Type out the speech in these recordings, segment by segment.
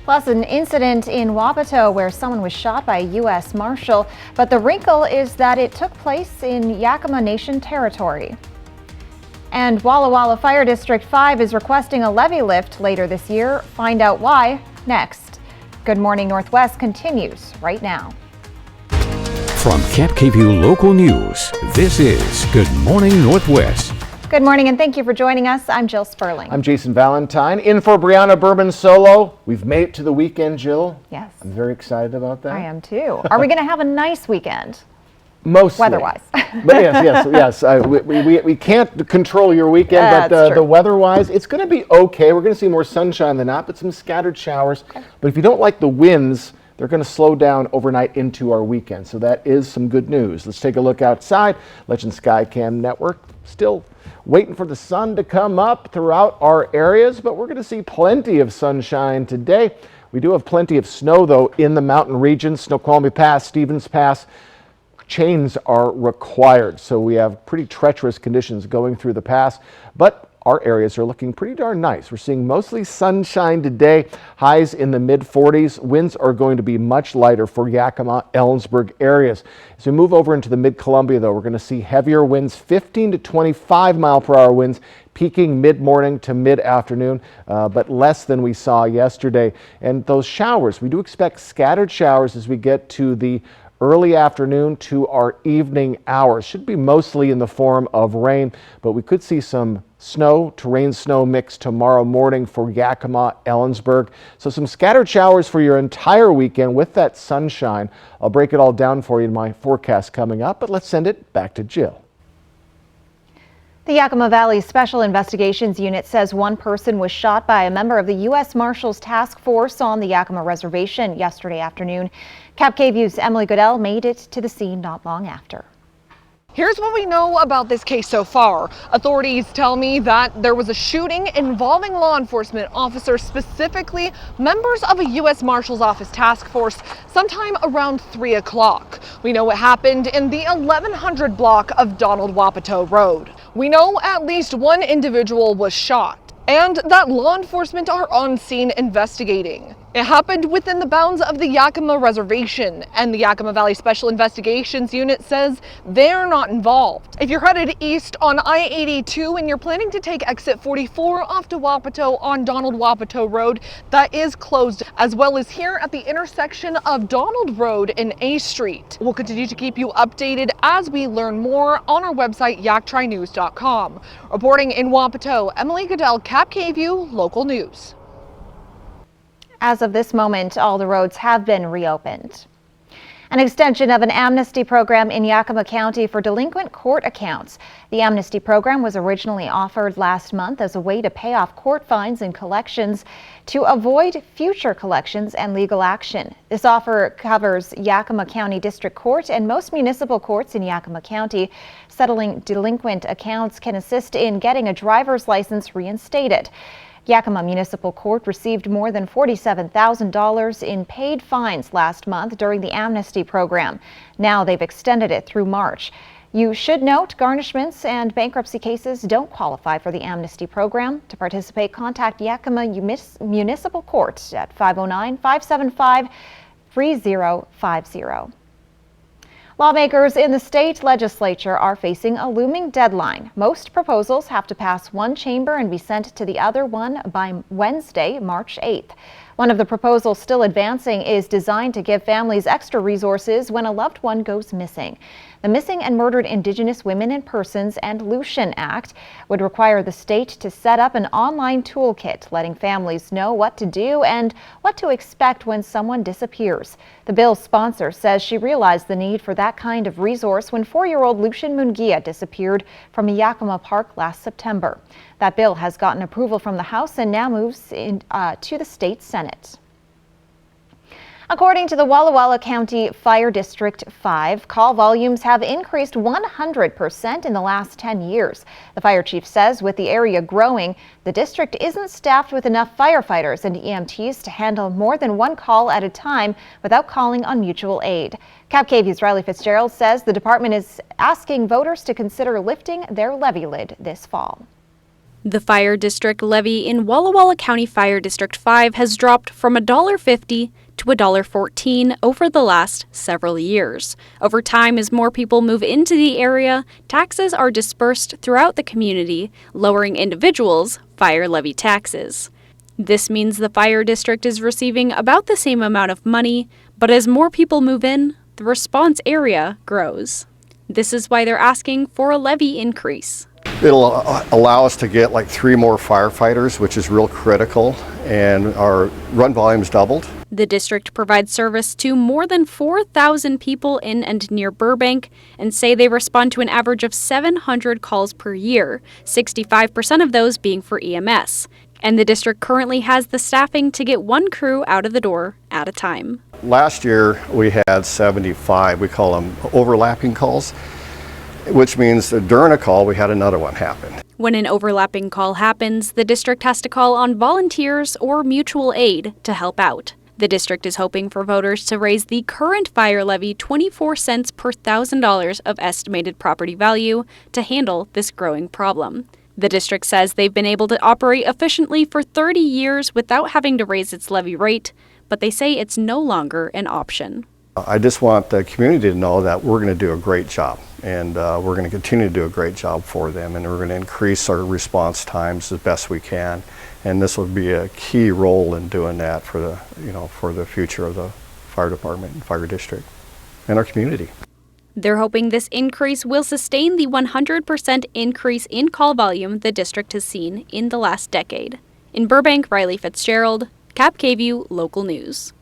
Plus, an incident in Wapato where someone was shot by a U.S. Marshal, but the wrinkle is that it took place in Yakima Nation territory. And Walla Walla Fire District 5 is requesting a levee lift later this year. Find out why next. Good Morning Northwest continues right now. From Camp KVUE Local News, this is Good Morning Northwest. Good morning and thank you for joining us. I'm Jill Sperling. I'm Jason Valentine. In for Brianna Bourbon solo. We've made it to the weekend, Jill. Yes. I'm very excited about that. I am too. Are we going to have a nice weekend? Mostly. Weather-wise. But yes. We can't control your weekend, but the weather-wise, it's going to be okay. We're going to see more sunshine than not, but some scattered showers. Okay. But if you don't like the winds, they're going to slow down overnight into our weekend. So that is some good news. Let's take a look outside. Legend Skycam Network still waiting for the sun to come up throughout our areas, but we're going to see plenty of sunshine today. We do have plenty of snow, though, in the mountain regions. Snoqualmie Pass, Stevens Pass, chains are required. So we have pretty treacherous conditions going through the pass, but our areas are looking pretty darn nice. We're seeing mostly sunshine today, highs in the mid-40s. Winds are going to be much lighter for Yakima, Ellensburg areas. As we move over into the mid-Columbia, though, we're going to see heavier winds, 15 to 25 mile per hour winds, peaking mid-morning to mid-afternoon, but less than we saw yesterday. And those showers, we do expect scattered showers as we get to the early afternoon to our evening hours. Should be mostly in the form of rain, but we could see some snow to rain snow mix tomorrow morning for Yakima, Ellensburg. So some scattered showers for your entire weekend with that sunshine. I'll break it all down for you in my forecast coming up, but let's send it back to Jill. The Yakima Valley Special Investigations Unit says one person was shot by a member of the U.S. Marshals Task Force on the Yakima Reservation yesterday afternoon. Cap KVUE's Emily Goodell made it to the scene not long after. Here's what we know about this case so far. Authorities tell me that there was a shooting involving law enforcement officers, specifically members of a U.S. Marshal's Office task force, sometime around 3 o'clock. We know it happened in the 1100 block of Donald Wapato Road. We know at least one individual was shot and that law enforcement are on scene investigating. It happened within the bounds of the Yakima Reservation, and the Yakima Valley Special Investigations Unit says they're not involved. If you're headed east on I-82 and you're planning to take exit 44 off to Wapato on Donald Wapato Road, that is closed, as well as here at the intersection of Donald Road and A Street. We'll continue to keep you updated as we learn more on our website, yaktrinews.com. Reporting in Wapato, Emily Goodell, Cap KVUE Local News. As of this moment, all the roads have been reopened. An extension of an amnesty program in Yakima County for delinquent court accounts. The amnesty program was originally offered last month as a way to pay off court fines and collections to avoid future collections and legal action. This offer covers Yakima County District Court and most municipal courts in Yakima County. Settling delinquent accounts can assist in getting a driver's license reinstated. Yakima Municipal Court received more than $47,000 in paid fines last month during the amnesty program. Now they've extended it through March. You should note garnishments and bankruptcy cases don't qualify for the amnesty program. To participate, contact Yakima Municipal Court at 509-575-3050. Lawmakers in the state legislature are facing a looming deadline. Most proposals have to pass one chamber and be sent to the other one by Wednesday, March 8th. One of the proposals still advancing is designed to give families extra resources when a loved one goes missing. The Missing and Murdered Indigenous Women and Persons and Lucian Act would require the state to set up an online toolkit letting families know what to do and what to expect when someone disappears. The bill's sponsor says she realized the need for that kind of resource when 4-year-old Lucian Mungia disappeared from a Yakima park last September. That bill has gotten approval from the House and now moves to the state Senate. According to the Walla Walla County Fire District 5, call volumes have increased 100% in the last 10 years. The fire chief says with the area growing, the district isn't staffed with enough firefighters and EMTs to handle more than one call at a time without calling on mutual aid. Cap KVUE's Riley Fitzgerald says the department is asking voters to consider lifting their levy lid this fall. The fire district levy in Walla Walla County Fire District 5 has dropped from $1.50 to $1.14 over the last several years. Over time, as more people move into the area, taxes are dispersed throughout the community, lowering individuals' fire levy taxes. This means the fire district is receiving about the same amount of money, but as more people move in, the response area grows. This is why they're asking for a levy increase. It'll allow us to get like 3 more firefighters, which is real critical, and our run volume's doubled. The district provides service to more than 4,000 people in and near Burbank and say they respond to an average of 700 calls per year, 65% of those being for EMS. And the district currently has the staffing to get 1 crew out of the door at a time. Last year we had 75, we call them overlapping calls, which means that during a call we had another one happen. When an overlapping call happens, the district has to call on volunteers or mutual aid to help out. The district is hoping for voters to raise the current fire levy 24 cents per $1,000 of estimated property value to handle this growing problem. The district says they've been able to operate efficiently for 30 years without having to raise its levy rate, but they say it's no longer an option. I just want the community to know that we're going to do a great job, and we're going to continue to do a great job for them, and we're going to increase our response times as best we can, and this will be a key role in doing that for the future of the fire department and fire district and our community. They're hoping this increase will sustain the 100% increase in call volume the district has seen in the last decade. In Burbank, Riley Fitzgerald, Cap KVUE Local News.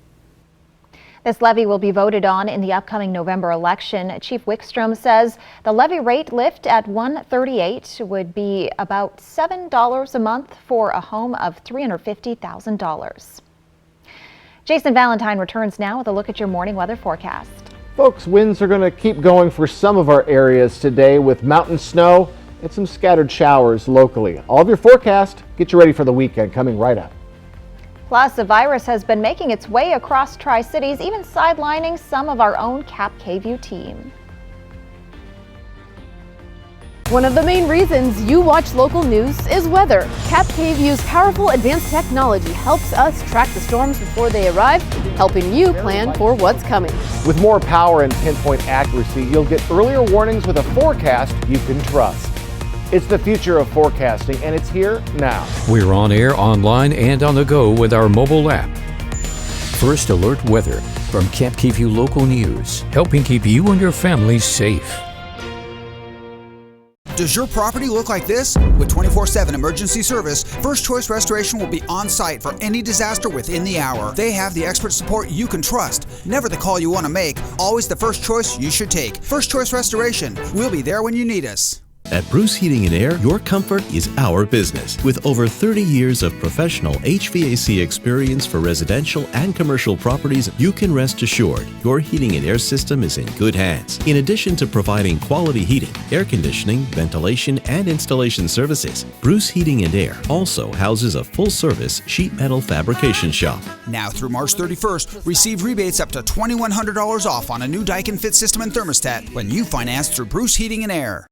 This levy will be voted on in the upcoming November election. Chief Wickstrom says the levy rate lift at $138 would be about $7 a month for a home of $350,000. Jason Valentine returns now with a look at your morning weather forecast. Folks, winds are going to keep going for some of our areas today with mountain snow and some scattered showers locally. All of your forecast, get you ready for the weekend coming right up. Plus, a virus has been making its way across Tri-Cities, even sidelining some of our own Cap KVUE team. One of the main reasons you watch local news is weather. Cap KVUE's powerful advanced technology helps us track the storms before they arrive, helping you plan for what's coming. With more power and pinpoint accuracy, you'll get earlier warnings with a forecast you can trust. It's the future of forecasting, and it's here now. We're on air, online, and on the go with our mobile app. First Alert Weather from Cap KVUE Local News, helping keep you and your family safe. Does your property look like this? With 24/7 emergency service, First Choice Restoration will be on site for any disaster within the hour. They have the expert support you can trust. Never the call you want to make, always the first choice you should take. First Choice Restoration. We'll be there when you need us. At Bruce Heating and Air, your comfort is our business. With over 30 years of professional HVAC experience for residential and commercial properties, you can rest assured your heating and air system is in good hands. In addition to providing quality heating, air conditioning, ventilation, and installation services, Bruce Heating and Air also houses a full-service sheet metal fabrication shop. Now through March 31st, receive rebates up to $2,100 off on a new Daikin Fit system and thermostat when you finance through Bruce Heating and Air.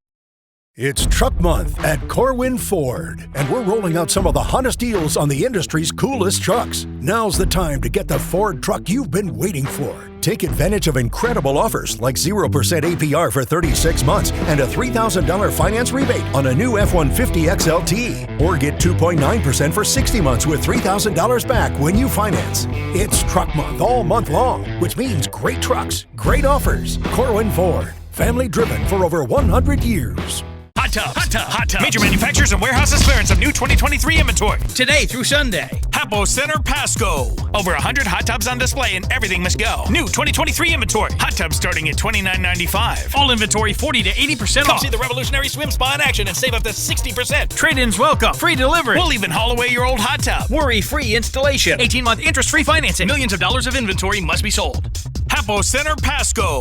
It's Truck Month at Corwin Ford, and we're rolling out some of the hottest deals on the industry's coolest trucks. Now's the time to get the Ford truck you've been waiting for. Take advantage of incredible offers like 0% APR for 36 months and a $3,000 finance rebate on a new F-150 XLT. Or get 2.9% for 60 months with $3,000 back when you finance. It's Truck Month all month long, which means great trucks, great offers. Corwin Ford, family driven for over 100 years. Hot Tubs. Major manufacturers and warehouses clearance of new 2023 inventory. Today through Sunday. Hapo Center Pasco. Over 100 hot tubs on display and everything must go. New 2023 inventory. Hot tubs starting at $29.95. All inventory 40 to 80% off. Come see the revolutionary swim spa in action and save up to 60%. Trade-ins welcome. Free delivery. We'll even haul away your old hot tub. Worry-free installation. 18-month interest-free financing. Millions of dollars of inventory must be sold. Hapo Center Pasco.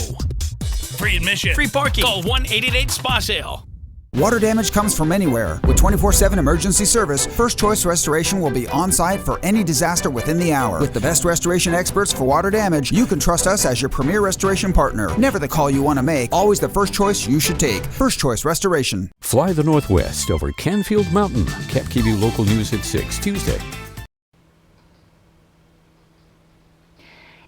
Free admission. Free parking. Call 1-888-SPA-SALE. Water damage comes from anywhere. With 24/7 emergency service, First Choice Restoration will be on site for any disaster within the hour. With the best restoration experts for water damage, you can trust us as your premier restoration partner. Never the call you want to make, always the first choice you should take. First Choice Restoration. Fly the Northwest over Canfield Mountain. Cap KVU Local News at 6 Tuesday.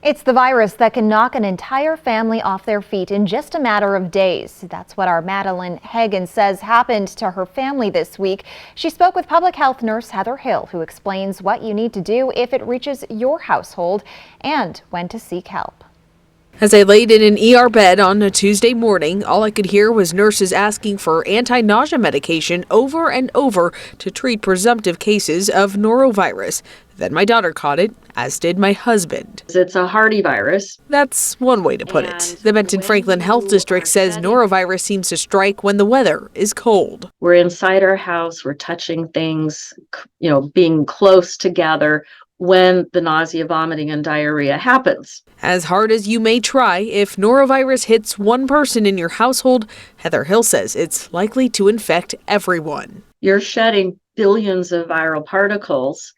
It's the virus that can knock an entire family off their feet in just a matter of days. That's what our Madeline Hagen says happened to her family this week. She spoke with public health nurse Heather Hill, who explains what you need to do if it reaches your household and when to seek help. As I laid in an ER bed on a Tuesday morning, all I could hear was nurses asking for anti-nausea medication over and over to treat presumptive cases of norovirus. Then my daughter caught it, as did my husband. It's a hardy virus. That's one way to put it. The Benton Franklin Health District says norovirus seems to strike when the weather is cold. We're inside our house, we're touching things, being close together when the nausea, vomiting, and diarrhea happens. As hard as you may try, if norovirus hits one person in your household, Heather Hill says it's likely to infect everyone. You're shedding billions of viral particles,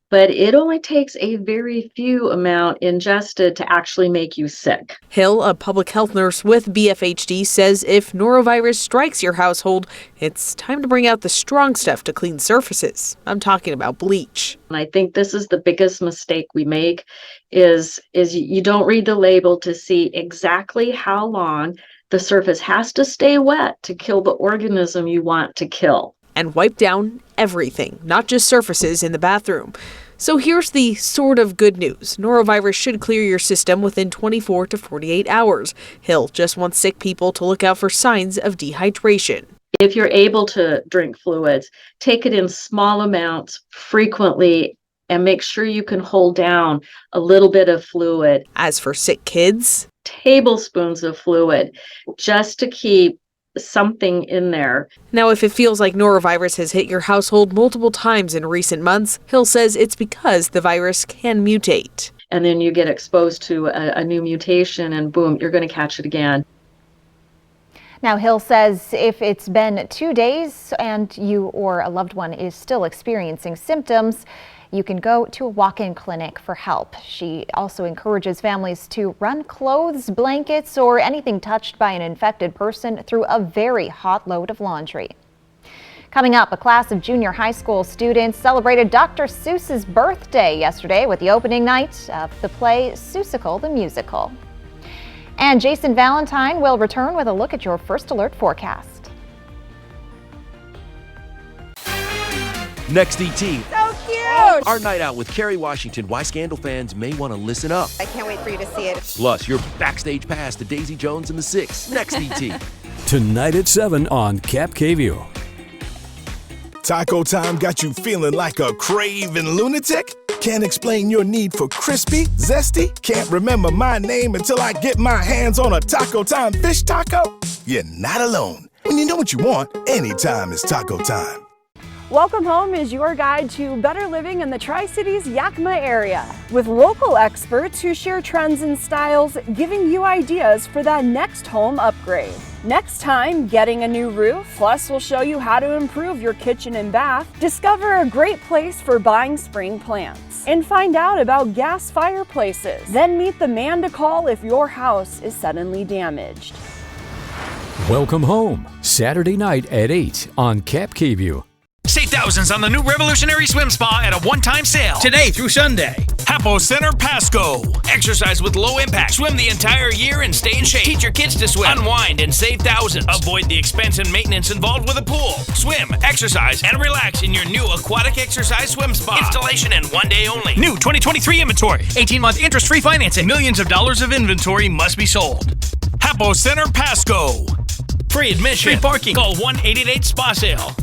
but it only takes a very few amount ingested to actually make you sick. Hill, a public health nurse with BFHD, says if norovirus strikes your household, it's time to bring out the strong stuff to clean surfaces. I'm talking about bleach. And I think this is the biggest mistake we make is you don't read the label to see exactly how long the surface has to stay wet to kill the organism you want to kill. And wipe down everything, not just surfaces in the bathroom. So here's the sort of good news. Norovirus should clear your system within 24 to 48 hours. Hill just wants sick people to look out for signs of dehydration. If you're able to drink fluids, take it in small amounts frequently and make sure you can hold down a little bit of fluid. As for sick kids, tablespoons of fluid just to keep something in there. Now, if it feels like norovirus has hit your household multiple times in recent months, Hill says it's because the virus can mutate. And then you get exposed to a new mutation and boom, you're going to catch it again. Now, Hill says if it's been 2 days and you or a loved one is still experiencing symptoms, you can go to a walk-in clinic for help. She also encourages families to run clothes, blankets, or anything touched by an infected person through a very hot load of laundry. Coming up, a class of junior high school students celebrated Dr. Seuss's birthday yesterday with the opening night of the play Seussical the Musical. And Jason Valentine will return with a look at your First Alert forecast. Next, ET. So cute! Our night out with Kerry Washington. Why Scandal fans may want to listen up. I can't wait for you to see it. Plus, your backstage pass to Daisy Jones and the Six. Next, ET. Tonight at 7 on Cap KVU. Taco time got you feeling like a craving lunatic? Can't explain your need for crispy, zesty? Can't remember my name until I get my hands on a Taco Time fish taco? You're not alone. When you know what you want, anytime is taco time. Welcome Home is your guide to better living in the Tri-Cities Yakima area, with local experts who share trends and styles, giving you ideas for that next home upgrade. Next time, getting a new roof, plus we'll show you how to improve your kitchen and bath, discover a great place for buying spring plants, and find out about gas fireplaces. Then meet the man to call if your house is suddenly damaged. Welcome Home, Saturday night at 8 on Cap KVU. Save thousands on the new revolutionary swim spa at a one-time sale. Today through Sunday. Hapo Center Pasco. Exercise with low impact. Swim the entire year and stay in shape. Teach your kids to swim. Unwind and save thousands. Avoid the expense and maintenance involved with a pool. Swim, exercise, and relax in your new aquatic exercise swim spa. Installation in 1 day only. New 2023 inventory. 18-month interest-free financing. Millions of dollars of inventory must be sold. Hapo Center Pasco. Free admission. Free parking. Call 1-888-SPA-SALE.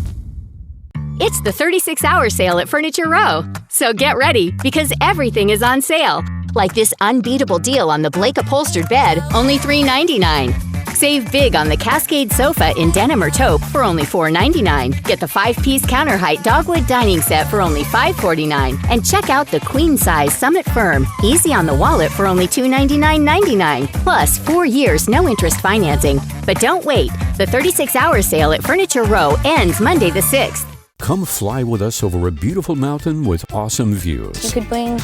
It's the 36-hour sale at Furniture Row. So get ready, because everything is on sale. Like this unbeatable deal on the Blake upholstered bed, only $3.99. Save big on the Cascade sofa in denim or taupe for only $4.99. Get the 5-piece counter height dogwood dining set for only $5.49. And check out the queen size Summit Firm, easy on the wallet for only $299.99. Plus 4 years no interest financing. But don't wait. The 36-hour sale at Furniture Row ends Monday the 6th. Come fly with us over a beautiful mountain with awesome views. You could bring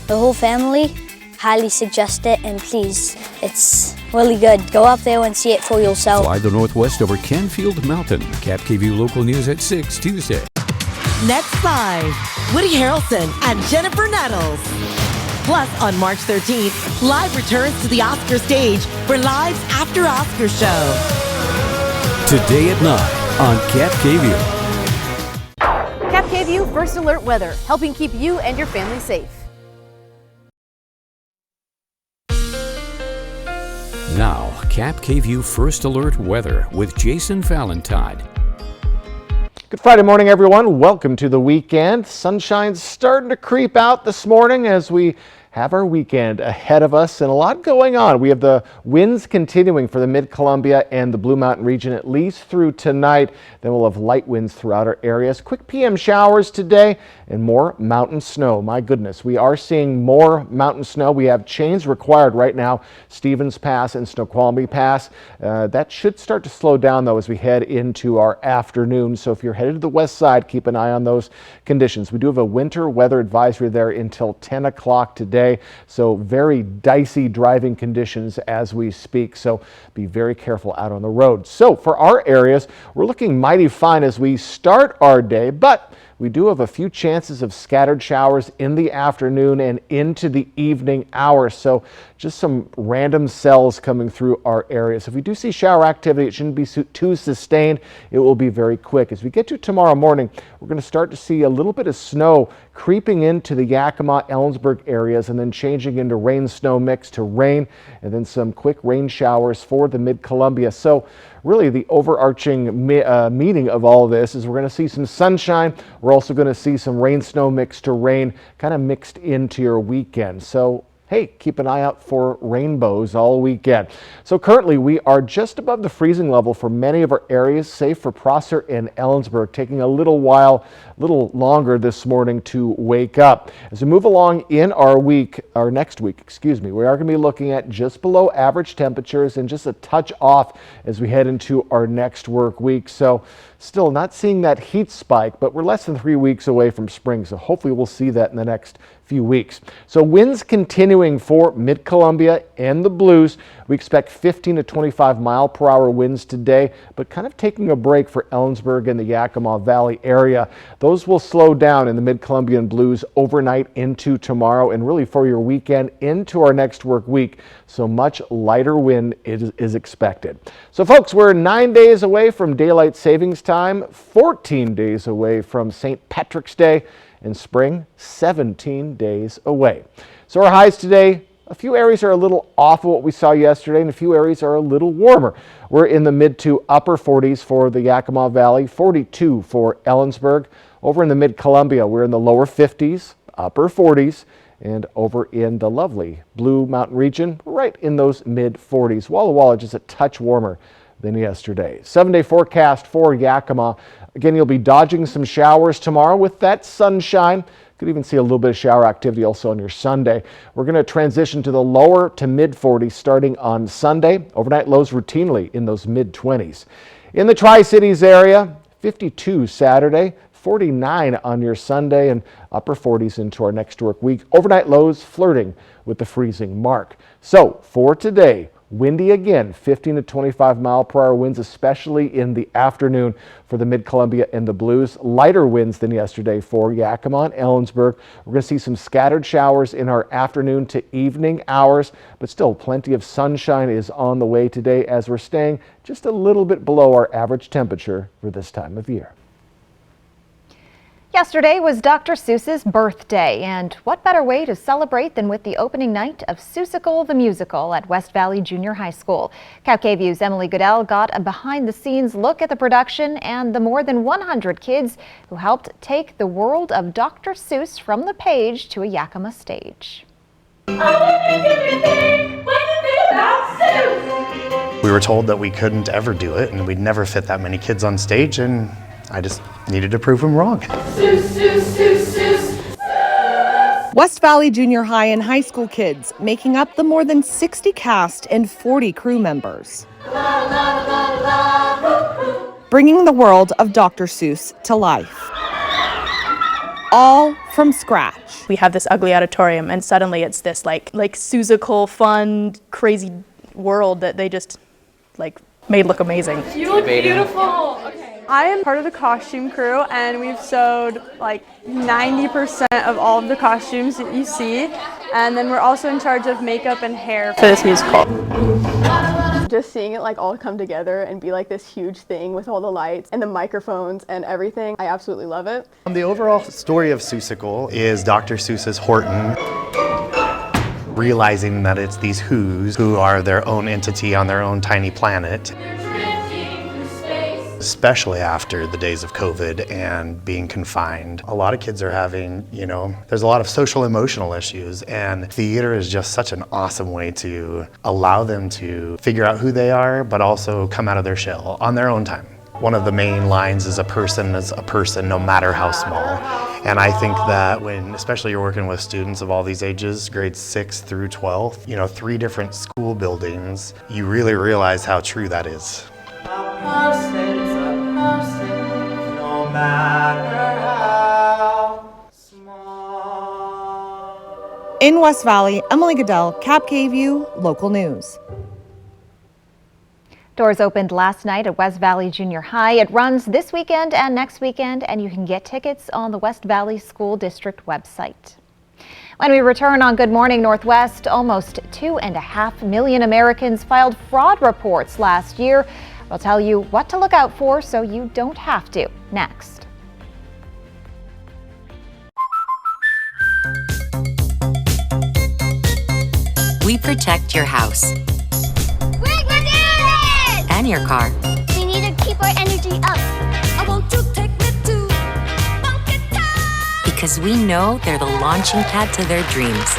the whole family. Highly suggest it, and please, it's really good. Go up there and see it for yourself. Fly the Northwest over Canfield Mountain. Cap KVU Local News at 6 Tuesday. Next 5, Woody Harrelson and Jennifer Nettles. Plus, on March 13th, Live returns to the Oscar stage for Live's After Oscar show. Today at 9 on Cap KVU. Cap KVU First Alert Weather, helping keep you and your family safe. Now, Cap KVU First Alert Weather with Jason Valentine. Good Friday morning, everyone. Welcome to the weekend. Sunshine's starting to creep out this morning as we have our weekend ahead of us and a lot going on. We have the winds continuing for the Mid-Columbia and the Blue Mountain region at least through tonight. Then we'll have light winds throughout our areas. Quick PM showers today and more mountain snow. My goodness, we are seeing more mountain snow. We have chains required right now, Stevens Pass and Snoqualmie Pass. That should start to slow down though as we head into our afternoon. So if you're headed to the west side, keep an eye on those conditions. We do have a winter weather advisory there until 10 o'clock today. So very dicey driving conditions as we speak. So be very careful out on the road. So for our areas, we're looking mighty fine as we start our day, but we do have a few chances of scattered showers in the afternoon and into the evening hours. So just some random cells coming through our areas. If we do see shower activity, it shouldn't be too sustained. It will be very quick. As we get to tomorrow morning, we're going to start to see a little bit of snow creeping into the Yakima, Ellensburg areas and then changing into rain-snow mix to rain and then some quick rain showers for the Mid-Columbia. So really the overarching meaning of all this is we're going to see some sunshine. We're also going to see some rain-snow mix to rain kind of mixed into your weekend. So hey, keep an eye out for rainbows all weekend. So currently we are just above the freezing level for many of our areas, save for Prosser and Ellensburg, taking a little longer this morning to wake up. As we move along in our next week, we are going to be looking at just below average temperatures and just a touch off as we head into our next work week. So still not seeing that heat spike, but we're less than 3 weeks away from spring. So hopefully we'll see that in the next few weeks. So winds continuing for Mid-Columbia and the Blues. We expect 15 to 25 mile per hour winds today, but kind of taking a break for Ellensburg and the Yakima Valley area. Those will slow down in the Mid-Columbia and Blues overnight into tomorrow and really for your weekend into our next work week. So much lighter wind is expected. So folks, we're 9 days away from daylight savings time, 14 days away from St. Patrick's Day, and spring 17 days away. So our highs today, a few areas are a little off of what we saw yesterday and a few areas are a little warmer. We're in the mid to upper 40s for the Yakima Valley, 42 for Ellensburg. Over in the Mid-Columbia, we're in the lower 50s, upper 40s, and over in the lovely Blue Mountain region, right in those mid 40s. Walla Walla just a touch warmer than yesterday. 7-day forecast for Yakima. Again, you'll be dodging some showers tomorrow with that sunshine. Could even see a little bit of shower activity also on your Sunday. We're going to transition to the lower to mid 40s starting on Sunday. Overnight lows routinely in those mid 20s. In the Tri-Cities area, 52 Saturday, 49 on your Sunday, and upper 40s into our next work week. Overnight lows flirting with the freezing mark. So for today, windy again, 15 to 25 mile per hour winds, especially in the afternoon for the Mid-Columbia and the Blues. Lighter winds than yesterday for Yakima and Ellensburg. We're going to see some scattered showers in our afternoon to evening hours, but still plenty of sunshine is on the way today as we're staying just a little bit below our average temperature for this time of year. Yesterday was Dr. Seuss's birthday, and what better way to celebrate than with the opening night of Seussical the Musical at West Valley Junior High School. Cap KVU's Emily Goodell got a behind-the-scenes look at the production and the more than 100 kids who helped take the world of Dr. Seuss from the page to a Yakima stage. We were told that we couldn't ever do it and we'd never fit that many kids on stage, and I just needed to prove them wrong. Seuss, Seuss, Seuss, Seuss. West Valley Junior High and high school kids making up the more than 60 cast and 40 crew members. Bringing the world of Dr. Seuss to life. All from scratch. We have this ugly auditorium and suddenly it's this like Seussical, fun, crazy world that they just made look amazing. You look beautiful. Okay. I am part of the costume crew and we've sewed like 90% of all of the costumes that you see, and then we're also in charge of makeup and hair for this musical. Just seeing it all come together and be like this huge thing with all the lights and the microphones and everything, I absolutely love it. The overall story of Seussical is Dr. Seuss's Horton realizing that it's these Whos who are their own entity on their own tiny planet. Especially after the days of COVID and being confined. A lot of kids are having, there's a lot of social emotional issues, and theater is just such an awesome way to allow them to figure out who they are, but also come out of their shell on their own time. One of the main lines is a person no matter how small. And I think that when, especially you're working with students of all these ages, grades 6 through 12, 3 different school buildings, you really realize how true that is. No matter how small. In West Valley, Emily Goodell, Cap KVUE, Local News. Doors opened last night at West Valley Junior High. It runs this weekend and next weekend, and you can get tickets on the West Valley School District website. When we return on Good Morning Northwest, almost 2.5 million Americans filed fraud reports last year. We'll tell you what to look out for so you don't have to. Next. We protect your house. We're gonna do it! And your car. We need to keep our energy up. I want you to take me to Funky Town. Because we know they're the launching pad to their dreams.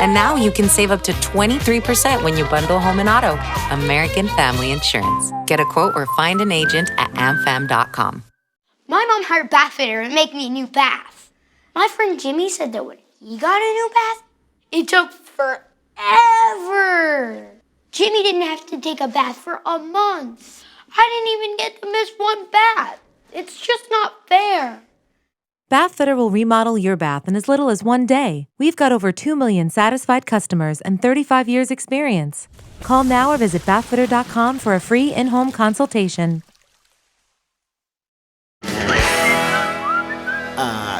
And now you can save up to 23% when you bundle home and auto. American Family Insurance. Get a quote or find an agent at amfam.com. My mom hired a bath fitter to make me a new bath. My friend Jimmy said that when he got a new bath, it took forever. Jimmy didn't have to take a bath for a month. I didn't even get to miss one bath. It's just not fair. Bathfitter will remodel your bath in as little as 1 day. We've got over 2 million satisfied customers and 35 years experience. Call now or visit bathfitter.com for a free in-home consultation.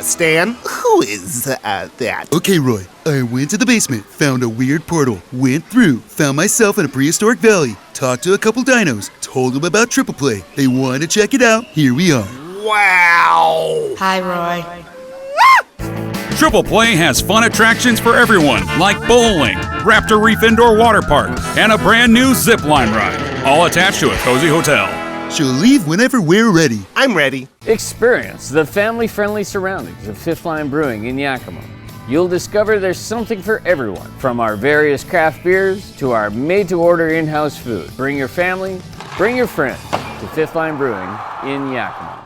Stan, who is that? Okay, Roy, I went to the basement, found a weird portal, went through, found myself in a prehistoric valley, talked to a couple dinos, told them about Triple Play. They wanted to check it out. Here we are. Wow! Hi, Roy. Triple Play has fun attractions for everyone, like bowling, Raptor Reef Indoor Water Park, and a brand new zip line ride, all attached to a cozy hotel. She'll leave whenever we're ready. I'm ready. Experience the family-friendly surroundings of Fifth Line Brewing in Yakima. You'll discover there's something for everyone, from our various craft beers to our made-to-order in-house food. Bring your family, bring your friends to Fifth Line Brewing in Yakima.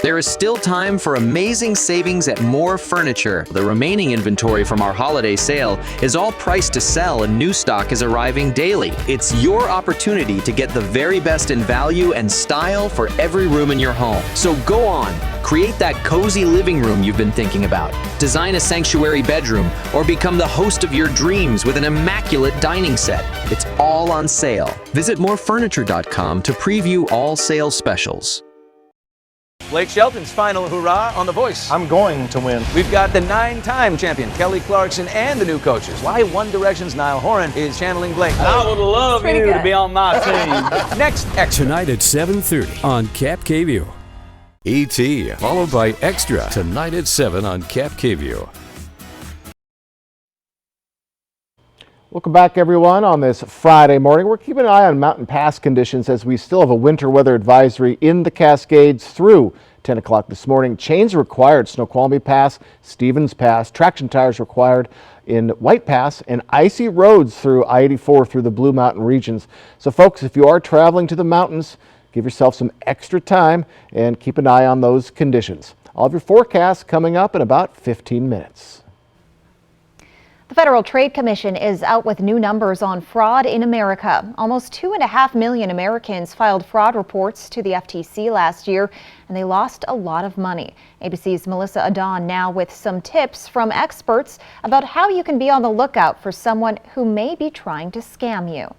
There is still time for amazing savings at More Furniture. The remaining inventory from our holiday sale is all priced to sell and new stock is arriving daily. It's your opportunity to get the very best in value and style for every room in your home. So go on, create that cozy living room you've been thinking about. Design a sanctuary bedroom or become the host of your dreams with an immaculate dining set. It's all on sale. Visit morefurniture.com to preview all sales specials. Blake Shelton's final hurrah on The Voice. I'm going to win. We've got the 9-time champion Kelly Clarkson and the new coaches. Why One Direction's Niall Horan is channeling Blake. I would love you to be on my team. Next, Tonight at 7:30 on Cap KVUE. E.T. followed by Extra tonight at 7 on Cap KVUE. Welcome back, everyone, on this Friday morning. We're keeping an eye on mountain pass conditions as we still have a winter weather advisory in the Cascades through 10 o'clock this morning. Chains required, Snoqualmie Pass, Stevens Pass, traction tires required in White Pass, and icy roads through I-84 through the Blue Mountain regions. So, folks, if you are traveling to the mountains, give yourself some extra time and keep an eye on those conditions. All of your forecasts coming up in about 15 minutes. The Federal Trade Commission is out with new numbers on fraud in America. Almost 2.5 million Americans filed fraud reports to the FTC last year, and they lost a lot of money. ABC's Melissa Adon now with some tips from experts about how you can be on the lookout for someone who may be trying to scam you.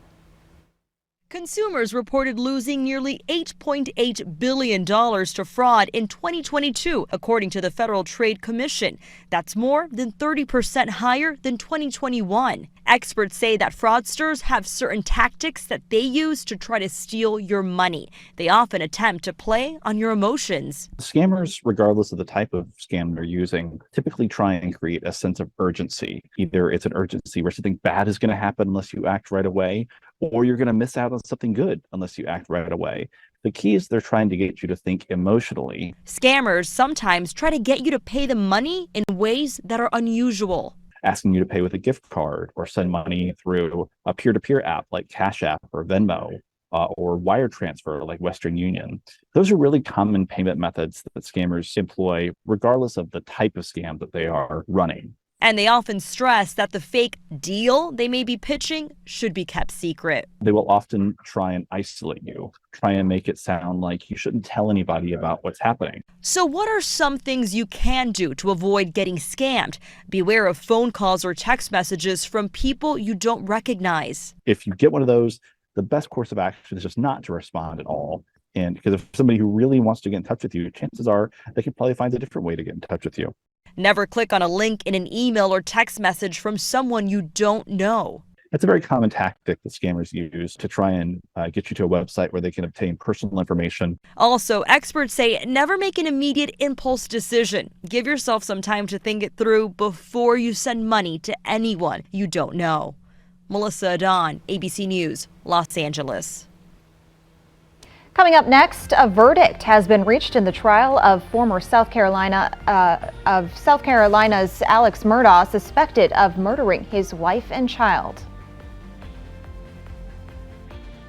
Consumers reported losing nearly $8.8 billion to fraud in 2022, according to the Federal Trade Commission. That's more than 30% higher than 2021. Experts say that fraudsters have certain tactics that they use to try to steal your money. They often attempt to play on your emotions. Scammers, regardless of the type of scam they're using, typically try and create a sense of urgency. Either it's an urgency where something bad is going to happen unless you act right away, or you're going to miss out on something good unless you act right away. The key is they're trying to get you to think emotionally. Scammers sometimes try to get you to pay the money in ways that are unusual. Asking you to pay with a gift card or send money through a peer-to-peer app like Cash App or Venmo, or wire transfer like Western Union. Those are really common payment methods that scammers employ, regardless of the type of scam that they are running. And they often stress that the fake deal they may be pitching should be kept secret. They will often try and isolate you, try and make it sound like you shouldn't tell anybody about what's happening. So what are some things you can do to avoid getting scammed? Beware of phone calls or text messages from people you don't recognize. If you get one of those, the best course of action is just not to respond at all. And because if somebody who really wants to get in touch with you, chances are they can probably find a different way to get in touch with you. Never click on a link in an email or text message from someone you don't know. It's a very common tactic that scammers use to try and get you to a website where they can obtain personal information. Also, experts say never make an immediate impulse decision. Give yourself some time to think it through before you send money to anyone you don't know. Melissa Adon, ABC News, Los Angeles. Coming up next, a verdict has been reached in the trial of former South Carolina's Alex Murdaugh, suspected of murdering his wife and child.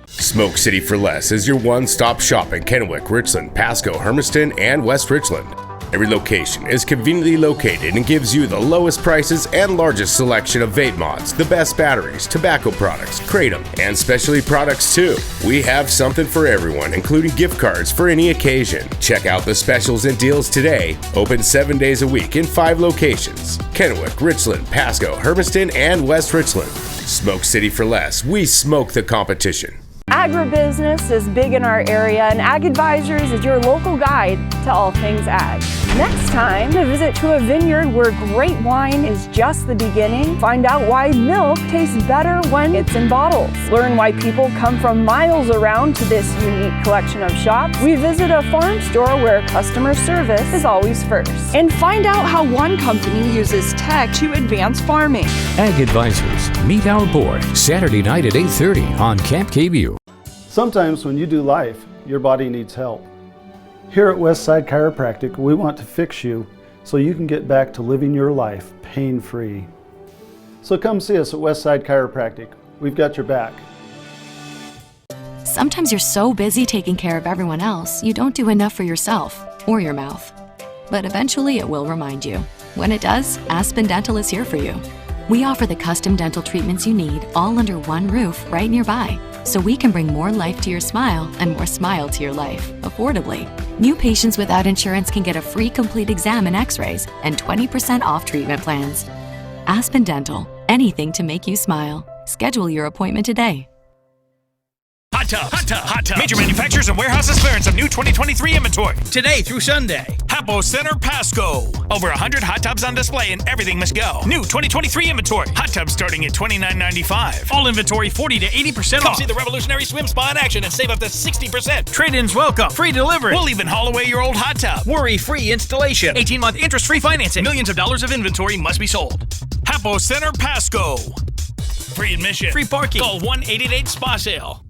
Smoke City for Less is your one-stop shop in Kennewick, Richland, Pasco, Hermiston, and West Richland. Every location is conveniently located and gives you the lowest prices and largest selection of vape mods, the best batteries, tobacco products, kratom, and specialty products too. We have something for everyone, including gift cards for any occasion. Check out the specials and deals today. Open 7 days a week in 5 locations: Kennewick, Richland, Pasco, Hermiston, and West Richland. Smoke City for Less. We smoke the competition. Agribusiness is big in our area, and Ag Advisors is your local guide to all things ag. Next time, a visit to a vineyard where great wine is just the beginning. Find out why milk tastes better when it's in bottles. Learn why people come from miles around to this unique collection of shops. We visit a farm store where customer service is always first. And find out how one company uses tech to advance farming. Ag Advisors. Meet our board Saturday night at 8:30 on Camp KView. Sometimes when you do life, your body needs help. Here at Westside Chiropractic, we want to fix you so you can get back to living your life pain-free. So come see us at Westside Chiropractic. We've got your back. Sometimes you're so busy taking care of everyone else, you don't do enough for yourself or your mouth. But eventually it will remind you. When it does, Aspen Dental is here for you. We offer the custom dental treatments you need all under one roof right nearby, so we can bring more life to your smile and more smile to your life, affordably. New patients without insurance can get a free complete exam and x-rays and 20% off treatment plans. Aspen Dental, anything to make you smile. Schedule your appointment today. Hot Tubs. Hot Tubs. Hot Tubs. Major manufacturers and warehouses clearance of new 2023 inventory. Today through Sunday. Hapo Center, Pasco. Over 100 hot tubs on display and everything must go. New 2023 inventory. Hot tubs starting at $29.95. All inventory 40 to 80% off. Come see the revolutionary swim spa in action and save up to 60%. Trade-ins welcome. Free delivery. We'll even haul away your old hot tub. Worry-free installation. 18-month interest-free financing. Millions of dollars of inventory must be sold. Hapo Center, Pasco. Free admission. Free parking. Call 1-888-SPA-SALE.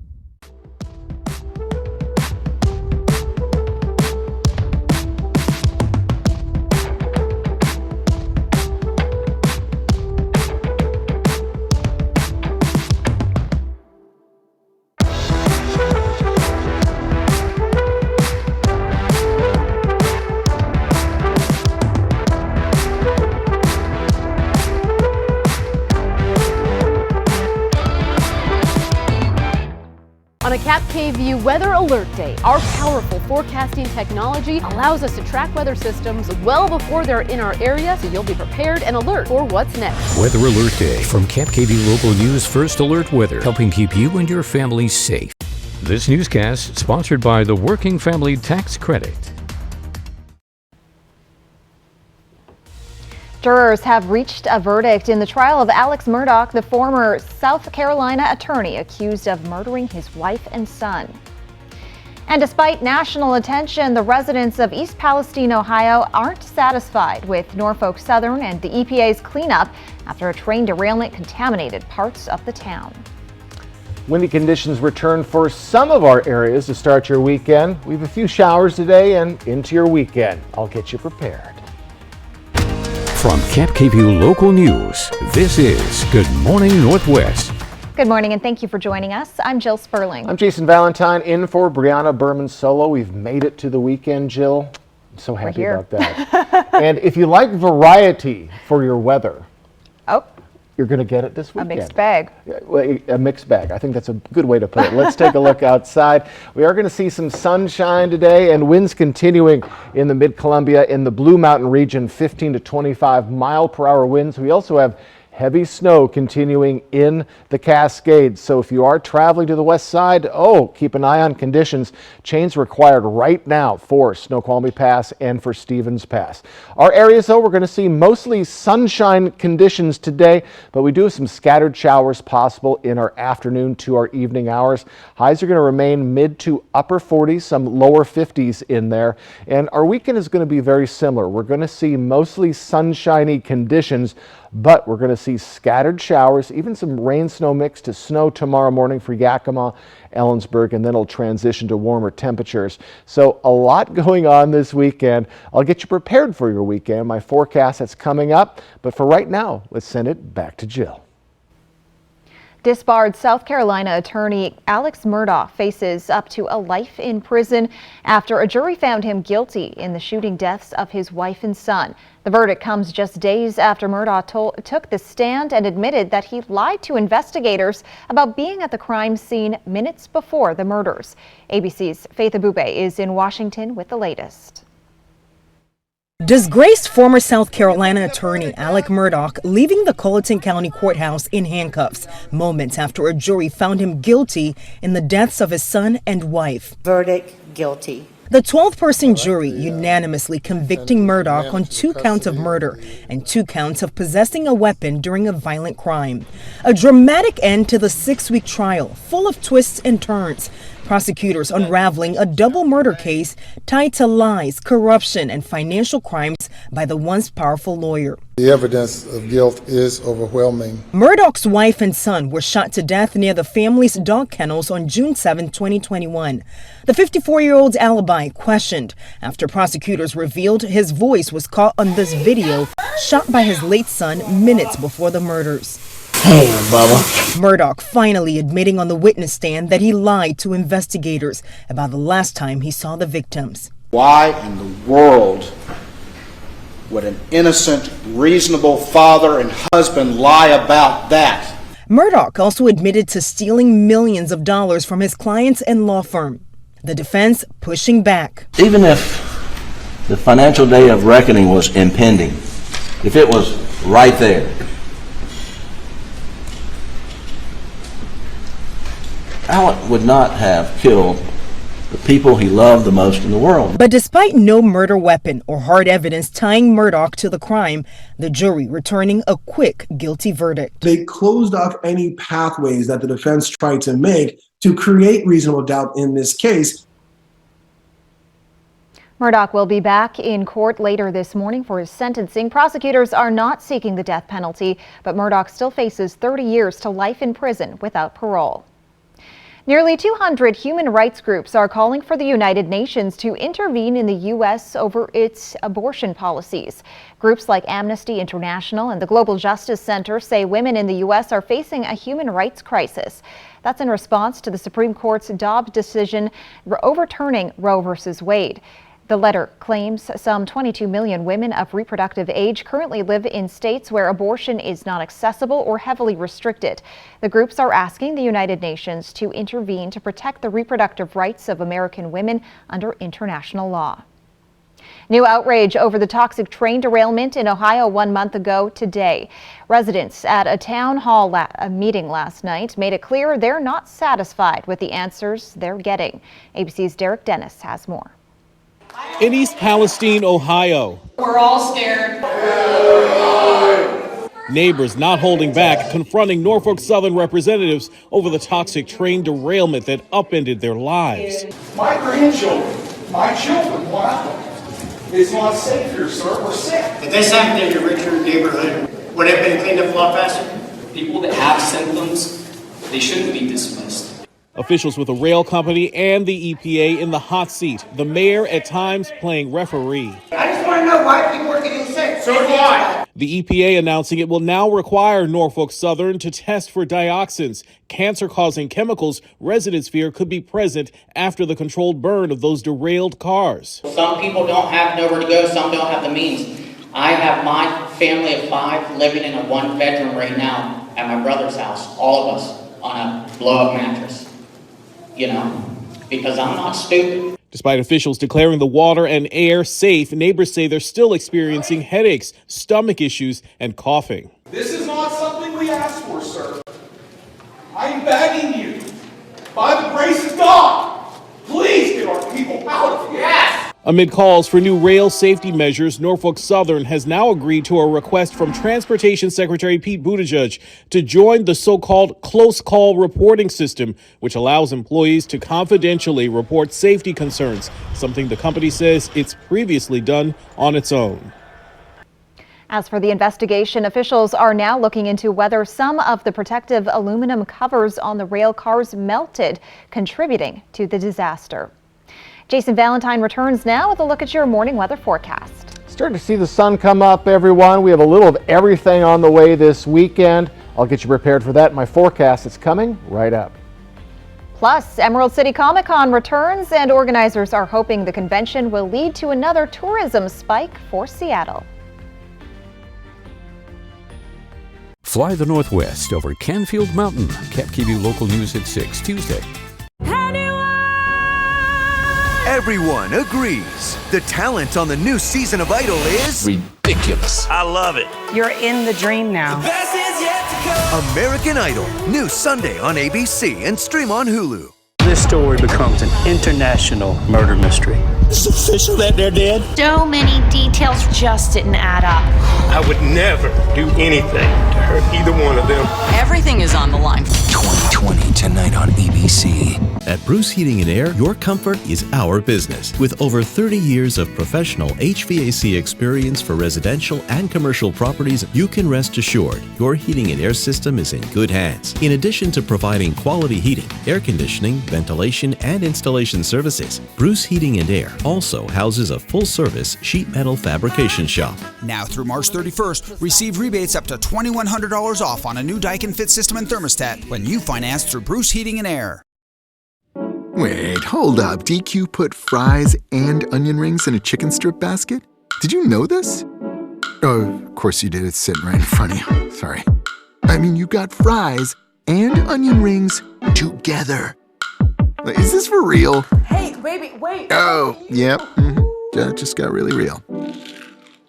a Cap KVU Weather Alert Day. Our powerful forecasting technology allows us to track weather systems well before they're in our area, so you'll be prepared and alert for what's next. Weather Alert Day from Cap KVU Local News First Alert Weather, helping keep you and your family safe. This newscast sponsored by the Working Family Tax Credit. Jurors have reached a verdict in the trial of Alex Murdaugh, the former South Carolina attorney accused of murdering his wife and son. And despite national attention, the residents of East Palestine, Ohio aren't satisfied with Norfolk Southern and the EPA's cleanup after a train derailment contaminated parts of the town. Windy conditions return for some of our areas to start your weekend. We have a few showers today and into your weekend. I'll get you prepared. From Cap KVU Local News, this is Good Morning Northwest. Good morning and thank you for joining us. I'm Jill Sperling. I'm Jason Valentine in for Brianna Berman Solo. We've made it to the weekend, Jill. I'm so happy about that. And if you like variety for your weather, you're going to get it this weekend. A mixed bag. A mixed bag. I think that's a good way to put it. Let's take a look outside. We are going to see some sunshine today and winds continuing in the Mid-Columbia in the Blue Mountain region, 15 to 25 mile per hour winds. We also have heavy snow continuing in the Cascades. So if you are traveling to the west side, keep an eye on conditions. Chains required right now for Snoqualmie Pass and for Stevens Pass. Our areas, though, we're going to see mostly sunshine conditions today, but we do have some scattered showers possible in our afternoon to our evening hours. Highs are going to remain mid to upper 40s, some lower 50s in there. And our weekend is going to be very similar. We're going to see mostly sunshiny conditions, but we're going to see scattered showers, even some rain snow mix to snow tomorrow morning for Yakima, Ellensburg, and then it'll transition to warmer temperatures. So a lot going on this weekend. I'll get you prepared for your weekend, my forecast that's coming up. But for right now, let's send it back to Jill. Disbarred South Carolina attorney Alex Murdaugh faces up to a life in prison after a jury found him guilty in the shooting deaths of his wife and son. The verdict comes just days after Murdaugh took the stand and admitted that he lied to investigators about being at the crime scene minutes before the murders. ABC's Faith Abube is in Washington with the latest. Disgraced former South Carolina attorney Alex Murdaugh leaving the Colleton County Courthouse in handcuffs moments after a jury found him guilty in the deaths of his son and wife. Verdict, guilty. The 12-person jury unanimously convicting Murdaugh on 2 counts of murder and 2 counts of possessing a weapon during a violent crime. A dramatic end to the 6-week trial, full of twists and turns. Prosecutors unraveling a double murder case tied to lies, corruption, and financial crimes by the once powerful lawyer. The evidence of guilt is overwhelming. Murdaugh's wife and son were shot to death near the family's dog kennels on June 7, 2021. The 54-year-old's alibi questioned after prosecutors revealed his voice was caught on this video shot by his late son minutes before the murders. Hey, Bubba. Murdaugh finally admitting on the witness stand that he lied to investigators about the last time he saw the victims. Why in the world would an innocent, reasonable father and husband lie about that? Murdaugh also admitted to stealing millions of dollars from his clients and law firm. The defense pushing back. Even if the financial day of reckoning was impending, if it was right there, Alec would not have killed the people he loved the most in the world. But despite no murder weapon or hard evidence tying Murdaugh to the crime, the jury returning a quick guilty verdict. They closed off any pathways that the defense tried to make to create reasonable doubt in this case. Murdaugh will be back in court later this morning for his sentencing. Prosecutors are not seeking the death penalty, but Murdaugh still faces 30 years to life in prison without parole. Nearly 200 human rights groups are calling for the United Nations to intervene in the U.S. over its abortion policies. Groups like Amnesty International and the Global Justice Center say women in the U.S. are facing a human rights crisis. That's in response to the Supreme Court's Dobbs decision overturning Roe v. Wade. The letter claims some 22 million women of reproductive age currently live in states where abortion is not accessible or heavily restricted. The groups are asking the United Nations to intervene to protect the reproductive rights of American women under international law. New outrage over the toxic train derailment in Ohio 1 month ago today. Residents at a town hall meeting last night made it clear they're not satisfied with the answers they're getting. ABC's Derek Dennis has more. In East Palestine, Ohio, we're all scared. Neighbors not holding back, confronting Norfolk Southern representatives over the toxic train derailment that upended their lives. My grandchildren, my children, wow. It's not safe here, sir. We're sick. If this happened in your Richmond neighborhood, would it have been cleaned up a lot faster? People that have symptoms, they shouldn't be dismissed. Officials with the rail company and the EPA in the hot seat. The mayor at times playing referee. I just want to know why people are getting sick. So do I. The EPA announcing it will now require Norfolk Southern to test for dioxins, cancer-causing chemicals residents fear could be present after the controlled burn of those derailed cars. Some people don't have nowhere to go, some don't have the means. I have my family of 5 living in a 1-bedroom right now at my brother's house, all of us on a blow-up mattress. You know, because I'm not stupid. Despite officials declaring the water and air safe, neighbors say they're still experiencing headaches, stomach issues, and coughing. This is not something we asked for, sir. I'm begging you, by the grace of God, please get our people out of here. Yes! Amid calls for new rail safety measures, Norfolk Southern has now agreed to a request from Transportation Secretary Pete Buttigieg to join the so-called close call reporting system, which allows employees to confidentially report safety concerns, something the company says it's previously done on its own. As for the investigation, officials are now looking into whether some of the protective aluminum covers on the rail cars melted, contributing to the disaster. Jason Valentine returns now with a look at your morning weather forecast. Starting to see the sun come up, everyone. We have a little of everything on the way this weekend. I'll get you prepared for that in my forecast. It's coming right up. Plus, Emerald City Comic Con returns, and organizers are hoping the convention will lead to another tourism spike for Seattle. Fly the Northwest over Canfield Mountain. KapKivu Local News at 6 Tuesday. Everyone agrees the talent on the new season of Idol is ridiculous. I love it. You're in the dream now. The best is yet to come. American Idol, new Sunday on ABC and stream on Hulu. This story becomes an international murder mystery. It's official that they're dead? So many details just didn't add up. I would never do anything to hurt either one of them. Everything is on the line. 2020 tonight on ABC. At Bruce Heating and Air, your comfort is our business. With over 30 years of professional HVAC experience for residential and commercial properties, you can rest assured your heating and air system is in good hands. In addition to providing quality heating, air conditioning, ventilation, and installation services, Bruce Heating and Air also houses a full-service sheet metal fabrication shop. Now through March 31st, receive rebates up to $2,100 off on a new Daikin Fit system and thermostat when you finance through Bruce Heating and Air. Wait, hold up. DQ put fries and onion rings in a chicken strip basket? Did you know this? Oh, of course you did. It's sitting right in front of you. Sorry. I mean, you got fries and onion rings together. Is this for real? Hey, baby, wait. Oh, yep. That just got really real.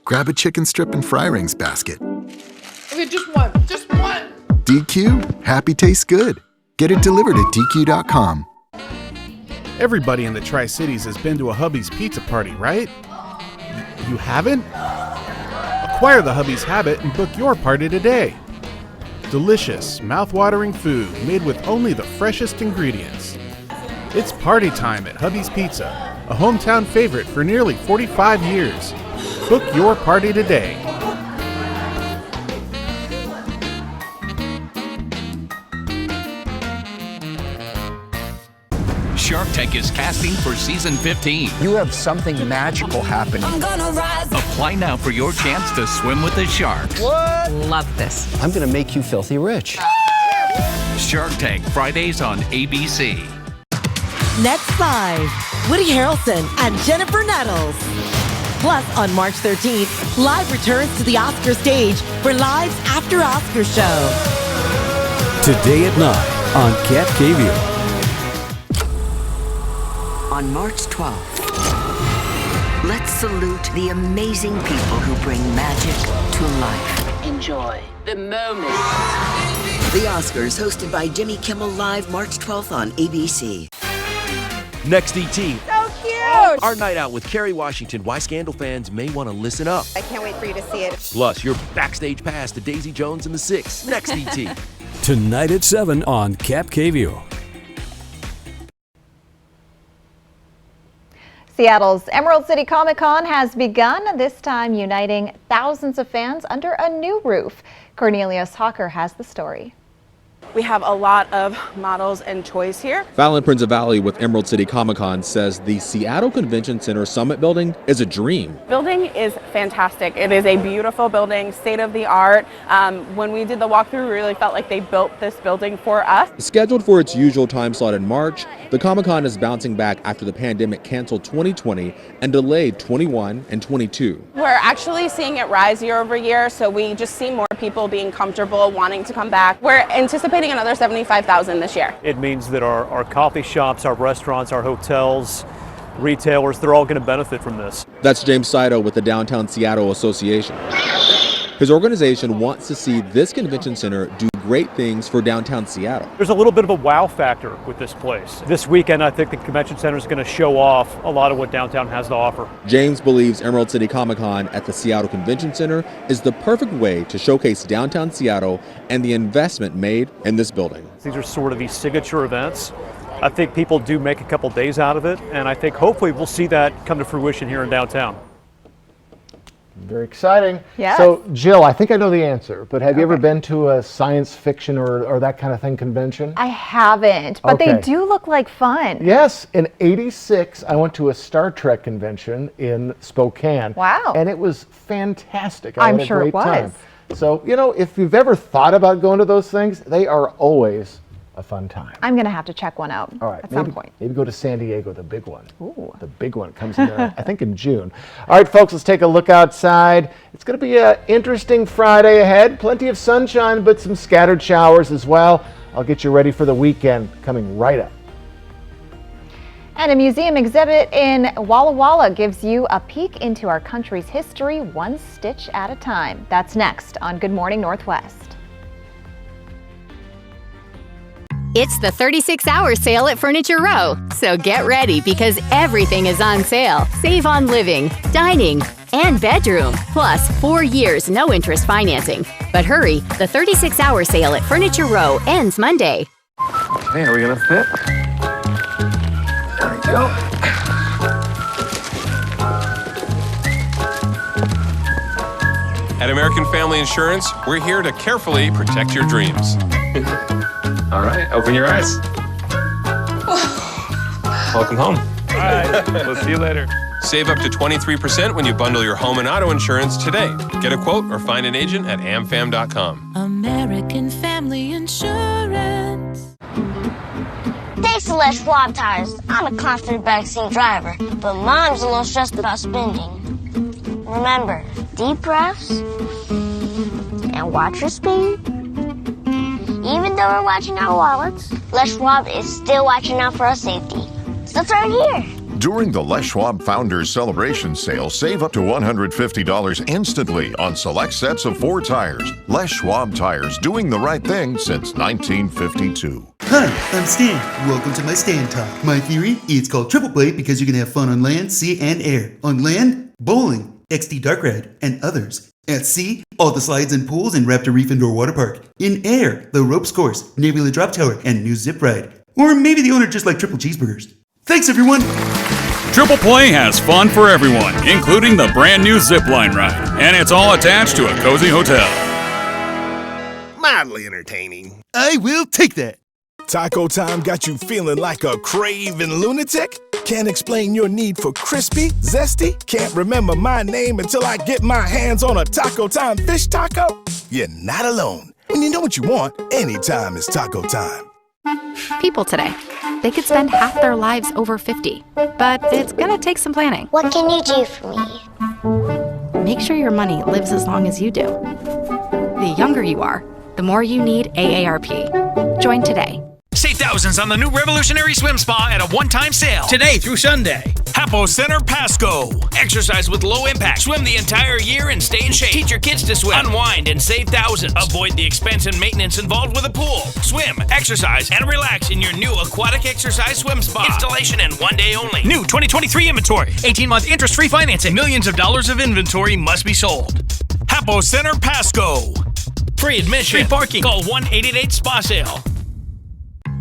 Grab a chicken strip and fry rings basket. Okay, just one. DQ, happy tastes good. Get it delivered at DQ.com. Everybody in the Tri-Cities has been to a Hubby's Pizza Party, right? You haven't? Acquire the Hubby's habit and book your party today. Delicious, mouth-watering food made with only the freshest ingredients. It's party time at Hubby's Pizza, a hometown favorite for nearly 45 years. Book your party today. Shark Tank is casting for season 15. You have something magical happening. I'm gonna rise. Apply now for your chance to swim with the sharks. What? Love this. I'm gonna make you filthy rich. Shark Tank, Fridays on ABC. Next 5. Woody Harrelson and Jennifer Nettles. Plus, on March 13th, Live returns to the Oscar stage for Live's After Oscar show. Today at 9 on Cap KView. On March 12th, let's salute the amazing people who bring magic to life. Enjoy the moment. The Oscars, hosted by Jimmy Kimmel Live, March 12th on ABC. Next, ET. So cute! Our night out with Kerry Washington. Why Scandal fans may want to listen up. I can't wait for you to see it. Plus, your backstage pass to Daisy Jones and the Six. Next, ET. Tonight at 7 on Cap KView. Seattle's Emerald City Comic Con has begun, this time uniting thousands of fans under a new roof. Cornelius Hawker has the story. We have a lot of models and toys here. Fallon Prinzavali with Emerald City Comic Con says the Seattle Convention Center Summit building is a dream. Building is fantastic. It is a beautiful building, state of the art. When we did the walkthrough, we really felt like they built this building for us. Scheduled for its usual time slot in March, the Comic Con is bouncing back after the pandemic canceled 2020 and delayed 21 and 22. We're actually seeing it rise year over year, so we just see more people being comfortable, wanting to come back. We're anticipating another 75,000 this year. It means that our coffee shops, our restaurants, our hotels, retailers, they're all going to benefit from this. That's James Saito with the Downtown Seattle Association. His organization wants to see this convention center do great things for downtown Seattle. There's a little bit of a wow factor with this place. This weekend, I think the convention center is going to show off a lot of what downtown has to offer. James believes Emerald City Comic Con at the Seattle Convention Center is the perfect way to showcase downtown Seattle and the investment made in this building. These are sort of these signature events. I think people do make a couple days out of it, and I think hopefully we'll see that come to fruition here in downtown. Very exciting. Yes. So, Jill, I think I know the answer, but have you ever been to a science fiction or that kind of thing convention? I haven't, but Okay. they do look like fun. Yes, in '86, I went to a Star Trek convention in Spokane. Wow. And it was fantastic. I I'm had a sure it great time. was. So, if you've ever thought about going to those things, they are always a fun time. I'm going to have to check one out All right, at some point. Maybe go to San Diego, the big one. Ooh. The big one comes in, I think, in June. All right, folks, let's take a look outside. It's going to be an interesting Friday ahead. Plenty of sunshine, but some scattered showers as well. I'll get you ready for the weekend coming right up. And a museum exhibit in Walla Walla gives you a peek into our country's history, one stitch at a time. That's next on Good Morning Northwest. It's the 36-hour sale at Furniture Row. So get ready because everything is on sale. Save on living, dining, and bedroom. Plus 4 years no interest financing. But hurry, the 36-hour sale at Furniture Row ends Monday. Hey, are we gonna fit? There we go. At American Family Insurance, we're here to carefully protect your dreams. All right, open your eyes. Welcome home. All right, we'll see you later. Save up to 23% when you bundle your home and auto insurance today. Get a quote or find an agent at amfam.com. American Family Insurance. Thanks to Les Schwab Tires, I'm a confident backseat driver, but Mom's a little stressed about spending. Remember, deep breaths and watch your speed. Even though we're watching our wallets, Les Schwab is still watching out for our safety. So throw it here. During the Les Schwab Founders Celebration Sale, save up to $150 instantly on select sets of 4 tires. Les Schwab Tires, doing the right thing since 1952. Hi, I'm Stan. Welcome to my Stan Talk. My theory, it's called Triple Play because you can have fun on land, sea, and air. On land, bowling, XD Dark Ride, and others. At sea, all the slides and pools in Raptor Reef Indoor Water Park. In air, the ropes course, Nebula Drop Tower, and new zip ride. Or maybe the owner just liked triple cheeseburgers. Thanks, everyone! Triple Play has fun for everyone, including the brand new zipline ride. And it's all attached to a cozy hotel. Mildly entertaining. I will take that. Taco time got you feeling like a craven lunatic? Can't explain your need for crispy, zesty? Can't remember my name until I get my hands on a Taco Time fish taco? You're not alone. When you know what you want, anytime is taco time. People today, they could spend half their lives over 50. But it's gonna take some planning. What can you do for me? Make sure your money lives as long as you do. The younger you are, the more you need AARP. Join today. Save thousands on the new Revolutionary Swim Spa at a one-time sale. Today through Sunday. Hapo Center Pasco. Exercise with low impact. Swim the entire year and stay in shape. Teach your kids to swim. Unwind and save thousands. Avoid the expense and maintenance involved with a pool. Swim, exercise, and relax in your new aquatic exercise swim spa. Installation in 1 day only. New 2023 inventory. 18-month interest-free financing. Millions of dollars of inventory must be sold. Hapo Center Pasco. Free admission. Free parking. Call 1-888-SPA-SALE.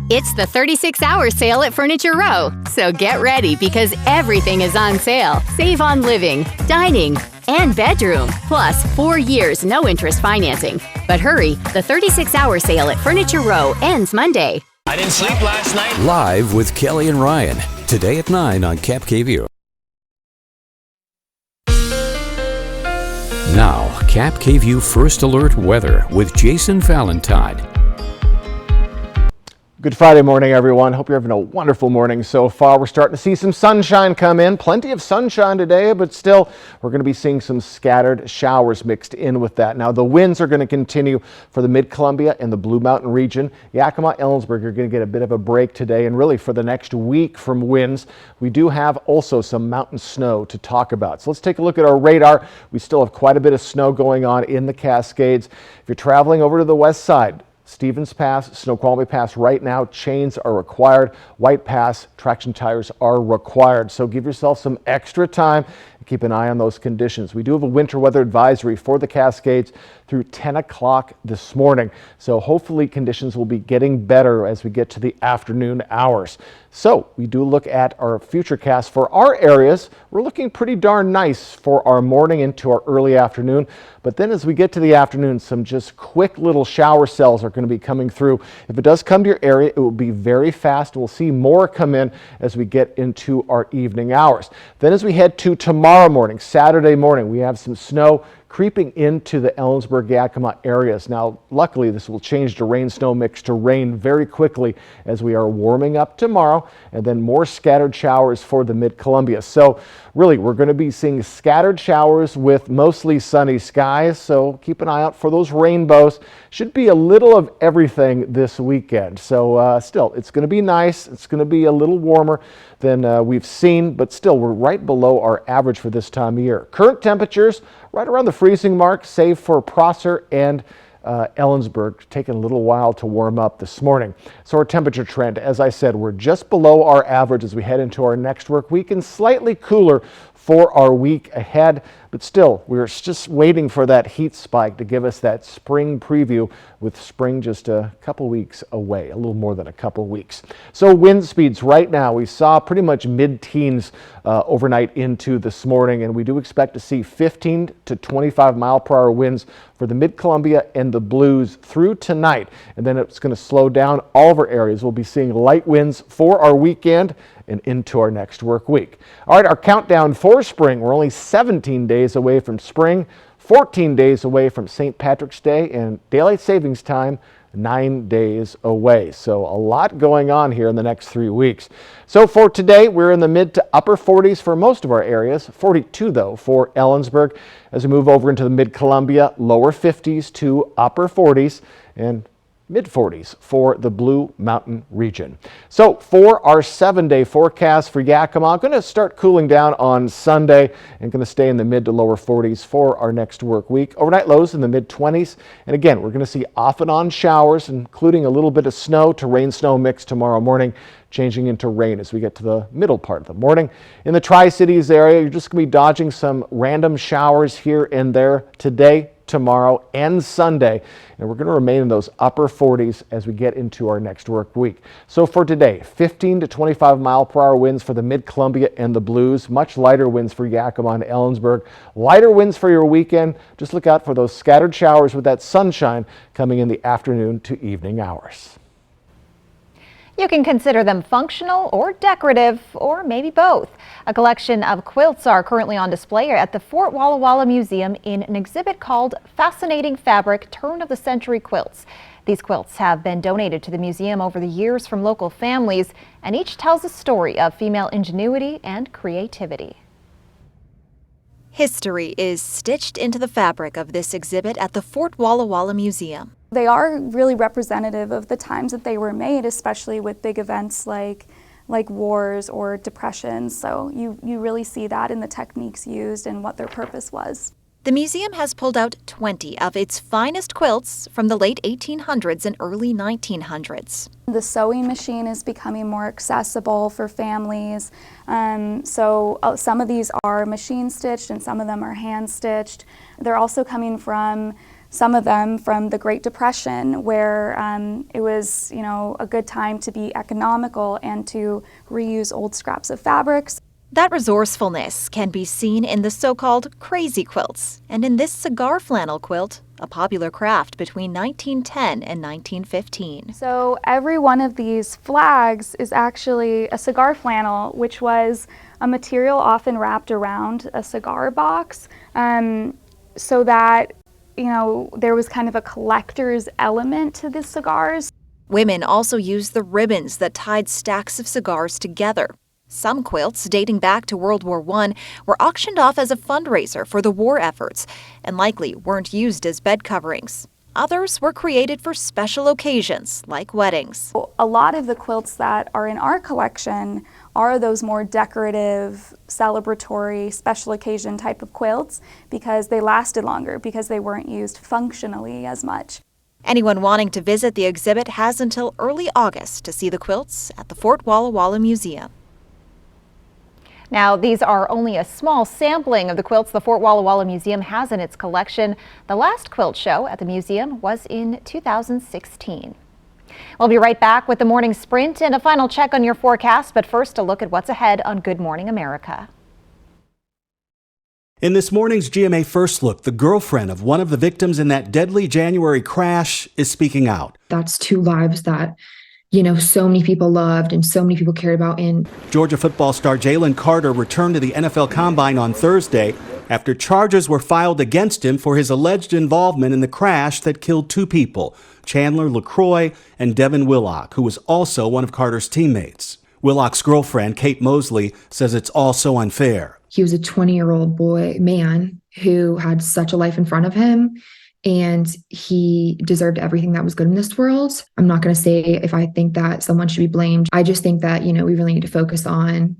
It's the 36-hour sale at Furniture Row, so get ready because everything is on sale. Save on living, dining, and bedroom. Plus, 4 years no-interest financing. But hurry, the 36-hour sale at Furniture Row ends Monday. I didn't sleep last night. Live with Kelly and Ryan, today at 9 on Cap KView. Now, Cap KView First Alert Weather with Jason Valentine. Good Friday morning, everyone. Hope you're having a wonderful morning so far. We're starting to see some sunshine come in. Plenty of sunshine today, but still, we're going to be seeing some scattered showers mixed in with that. Now, the winds are going to continue for the Mid-Columbia and the Blue Mountain region. Yakima, Ellensburg are going to get a bit of a break today, and really for the next week from winds. We do have also some mountain snow to talk about. So let's take a look at our radar. We still have quite a bit of snow going on in the Cascades. If you're traveling over to the west side, Stevens Pass, Snoqualmie Pass right now, chains are required. White Pass, traction tires are required. So give yourself some extra time and keep an eye on those conditions. We do have a winter weather advisory for the Cascades through 10 o'clock this morning. So hopefully conditions will be getting better as we get to the afternoon hours. So we do look at our futurecast for our areas. We're looking pretty darn nice for our morning into our early afternoon. But then as we get to the afternoon, some just quick little shower cells are going to be coming through. If it does come to your area, it will be very fast. We'll see more come in as we get into our evening hours. Then as we head to tomorrow morning, Saturday morning, we have some snow creeping into the Ellensburg-Yakima areas. Now, luckily, this will change the rain-snow mix to rain very quickly as we are warming up tomorrow, and then more scattered showers for the Mid-Columbia. So really, we're going to be seeing scattered showers with mostly sunny skies, so keep an eye out for those rainbows. Should be a little of everything this weekend. So still, it's going to be nice. It's going to be a little warmer than we've seen, but still, we're right below our average for this time of year. Current temperatures right around the freezing mark, save for Prosser and Ellensburg, taking a little while to warm up this morning. So our temperature trend, as I said, we're just below our average as we head into our next work week and slightly cooler for our week ahead. But still, we're just waiting for that heat spike to give us that spring preview, with spring just a couple weeks away, a little more than a couple weeks. So wind speeds right now, we saw pretty much mid-teens overnight into this morning, and we do expect to see 15 to 25 mile per hour winds for the Mid-Columbia and the Blues through tonight. And then it's going to slow down all of our areas. We'll be seeing light winds for our weekend and into our next work week. All right, our countdown for spring. We're only 17 days away from spring, 14 days away from St. Patrick's Day, and daylight savings time 9 days away. So a lot going on here in the next 3 weeks. So for today, we're in the mid to upper 40s for most of our areas, 42 though for Ellensburg. As we move over into the Mid-Columbia, lower 50s to upper 40s, and mid-40s for the Blue Mountain region. So for our 7-day forecast for Yakima, going to start cooling down on Sunday and going to stay in the mid to lower 40s for our next work week. Overnight lows in the mid-20s. And again, we're going to see off and on showers, including a little bit of snow to rain-snow mix tomorrow morning, changing into rain as we get to the middle part of the morning. In the Tri-Cities area, you're just going to be dodging some random showers here and there today, tomorrow, and Sunday, and we're going to remain in those upper 40s as we get into our next work week. So for today, 15 to 25 mile per hour winds for the Mid-Columbia and the Blues, much lighter winds for Yakima and Ellensburg, lighter winds for your weekend. Just look out for those scattered showers with that sunshine coming in the afternoon to evening hours. You can consider them functional or decorative, or maybe both. A collection of quilts are currently on display at the Fort Walla Walla Museum in an exhibit called Fascinating Fabric Turn-of-the-Century Quilts. These quilts have been donated to the museum over the years from local families, and each tells a story of female ingenuity and creativity. History is stitched into the fabric of this exhibit at the Fort Walla Walla Museum. They are really representative of the times that they were made, especially with big events like wars or depressions. So you really see that in the techniques used and what their purpose was. The museum has pulled out 20 of its finest quilts from the late 1800s and early 1900s. The sewing machine is becoming more accessible for families. So some of these are machine stitched and some of them are hand stitched. They're also coming from some of them from the Great Depression, where it was, a good time to be economical and to reuse old scraps of fabrics. That resourcefulness can be seen in the so-called crazy quilts and in this cigar flannel quilt, a popular craft between 1910 and 1915. So every one of these flags is actually a cigar flannel, which was a material often wrapped around a cigar box, so that there was kind of a collector's element to the cigars. Women also used the ribbons that tied stacks of cigars together. Some quilts, dating back to World War I, were auctioned off as a fundraiser for the war efforts and likely weren't used as bed coverings. Others were created for special occasions, like weddings. A lot of the quilts that are in our collection are those more decorative, celebratory, special occasion type of quilts because they lasted longer, because they weren't used functionally as much. Anyone wanting to visit the exhibit has until early August to see the quilts at the Fort Walla Walla Museum. Now, these are only a small sampling of the quilts the Fort Walla Walla Museum has in its collection. The last quilt show at the museum was in 2016. We'll be right back with the morning sprint and a final check on your forecast, but first a look at what's ahead on Good Morning America. In this morning's GMA First Look, the girlfriend of one of the victims in that deadly January crash is speaking out. That's two lives that so many people loved and so many people cared about. Georgia football star Jalen Carter returned to the NFL Combine on Thursday after charges were filed against him for his alleged involvement in the crash that killed two people, Chandler LaCroix and Devin Willock, who was also one of Carter's teammates. Willock's girlfriend, Kate Mosley, says it's all so unfair. He was a 20-year-old man who had such a life in front of him, and he deserved everything that was good in this world. I'm not going to say if I think that someone should be blamed. I just think that, we really need to focus on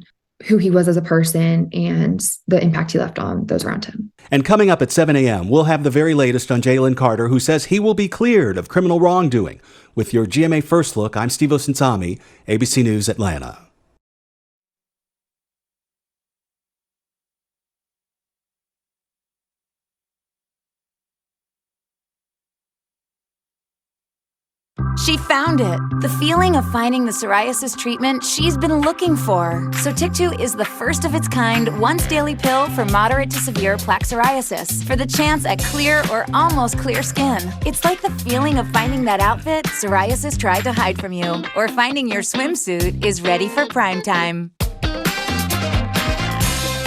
who he was as a person and the impact he left on those around him. And coming up at 7 a.m., we'll have the very latest on Jalen Carter, who says he will be cleared of criminal wrongdoing. With your GMA First Look, I'm Steve Osinsami, ABC News Atlanta. She found it. The feeling of finding the psoriasis treatment she's been looking for. Sotyktu is the first of its kind once-daily pill for moderate to severe plaque psoriasis for the chance at clear or almost clear skin. It's like the feeling of finding that outfit psoriasis tried to hide from you, or finding your swimsuit is ready for prime time.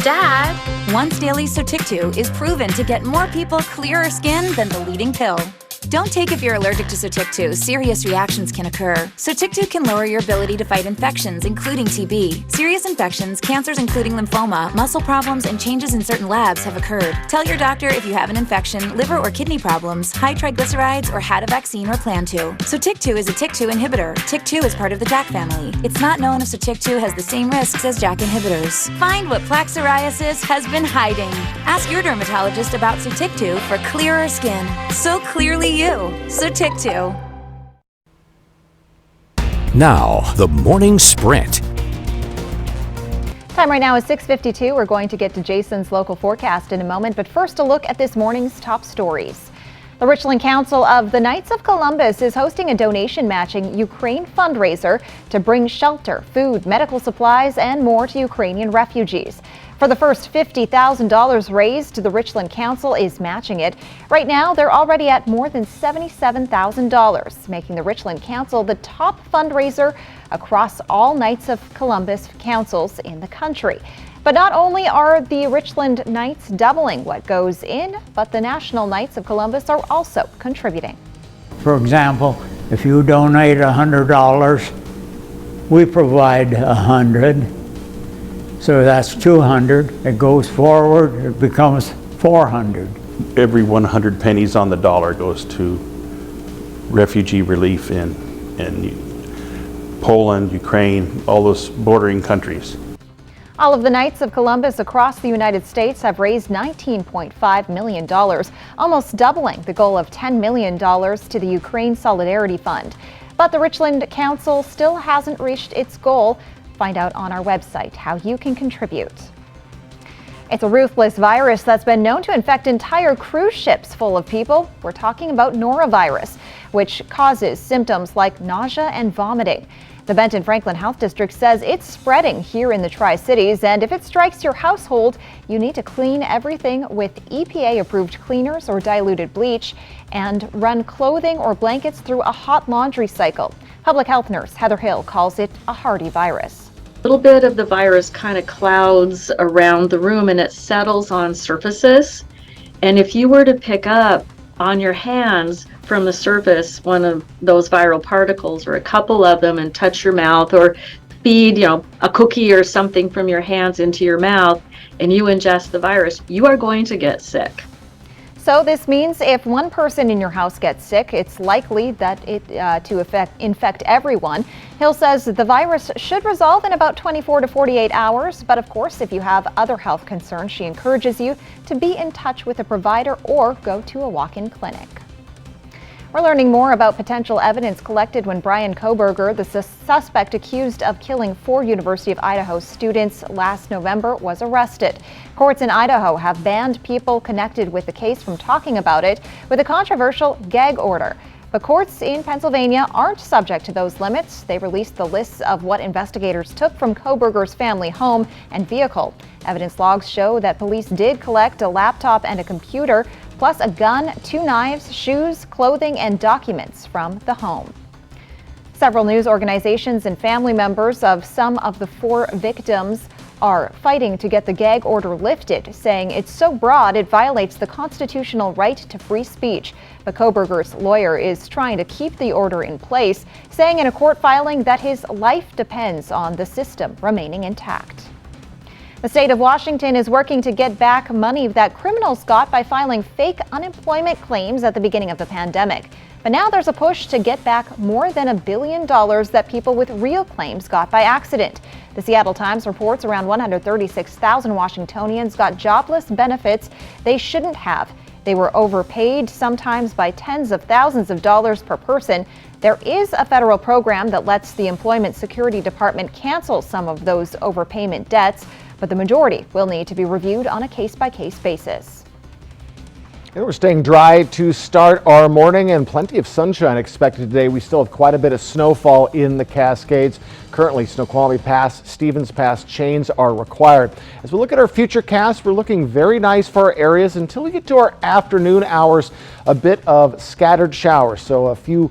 Dad! Once-daily Sotyktu is proven to get more people clearer skin than the leading pill. Don't take if you're allergic to Sotyktu. Serious reactions can occur. Sotyktu can lower your ability to fight infections, including TB. Serious infections, cancers including lymphoma, muscle problems, and changes in certain labs have occurred. Tell your doctor if you have an infection, liver or kidney problems, high triglycerides, or had a vaccine or plan to. Sotyktu is a TYK2 inhibitor. TYK2 is part of the JAK family. It's not known if Sotyktu has the same risks as JAK inhibitors. Find what plaque psoriasis has been hiding. Ask your dermatologist about Sotyktu for clearer skin. So clearly you. Sotyktu. Now, the morning sprint. Time right now is 6:52. We're going to get to Jason's local forecast in a moment, but first a look at this morning's top stories. The Richland Council of the Knights of Columbus is hosting a donation matching Ukraine fundraiser to bring shelter, food, medical supplies, and more to Ukrainian refugees. For the first $50,000 raised, the Richland Council is matching it. Right now, they're already at more than $77,000, making the Richland Council the top fundraiser across all Knights of Columbus councils in the country. But not only are the Richland Knights doubling what goes in, but the National Knights of Columbus are also contributing. For example, if you donate $100, we provide $100. So that's $200. It goes forward, it becomes $400. Every 100 pennies on the dollar goes to refugee relief in Poland, Ukraine, all those bordering countries. All of the Knights of Columbus across the United States have raised $19.5 million, almost doubling the goal of $10 million to the Ukraine Solidarity Fund. But the Richland Council still hasn't reached its goal. Find out on our website how you can contribute. It's a ruthless virus that's been known to infect entire cruise ships full of people. We're talking about norovirus, which causes symptoms like nausea and vomiting. The Benton Franklin Health District says it's spreading here in the Tri-Cities, and if it strikes your household, you need to clean everything with EPA-approved cleaners or diluted bleach and run clothing or blankets through a hot laundry cycle. Public health nurse Heather Hill calls it a hardy virus. A little bit of the virus kind of clouds around the room and it settles on surfaces. And if you were to pick up on your hands from the surface one of those viral particles or a couple of them and touch your mouth or feed, a cookie or something from your hands into your mouth and you ingest the virus, you are going to get sick. So this means if one person in your house gets sick, it's likely that it infect everyone. Hill says the virus should resolve in about 24 to 48 hours. But of course, if you have other health concerns, she encourages you to be in touch with a provider or go to a walk-in clinic. We're learning more about potential evidence collected when Brian Kohberger, the suspect accused of killing 4 University of Idaho students last November, was arrested. Courts in Idaho have banned people connected with the case from talking about it with a controversial gag order. But courts in Pennsylvania aren't subject to those limits. They released the lists of what investigators took from Kohberger's family home and vehicle. Evidence logs show that police did collect a laptop and a computer, plus a gun, 2 knives, shoes, clothing, and documents from the home. Several news organizations and family members of some of the 4 victims are fighting to get the gag order lifted, saying it's so broad it violates the constitutional right to free speech. But Kohberger's lawyer is trying to keep the order in place, saying in a court filing that his life depends on the system remaining intact. The state of Washington is working to get back money that criminals got by filing fake unemployment claims at the beginning of the pandemic. But now there's a push to get back more than $1 billion that people with real claims got by accident. The Seattle Times reports around 136,000 Washingtonians got jobless benefits they shouldn't have. They were overpaid, sometimes by tens of thousands of dollars per person. There is a federal program that lets the Employment Security Department cancel some of those overpayment debts, but the majority will need to be reviewed on a case-by-case basis. And we're staying dry to start our morning and plenty of sunshine expected today. We still have quite a bit of snowfall in the Cascades. Currently, Snoqualmie Pass, Stevens Pass chains are required. As we look at our future cast, we're looking very nice for our areas until we get to our afternoon hours. A bit of scattered showers, so a few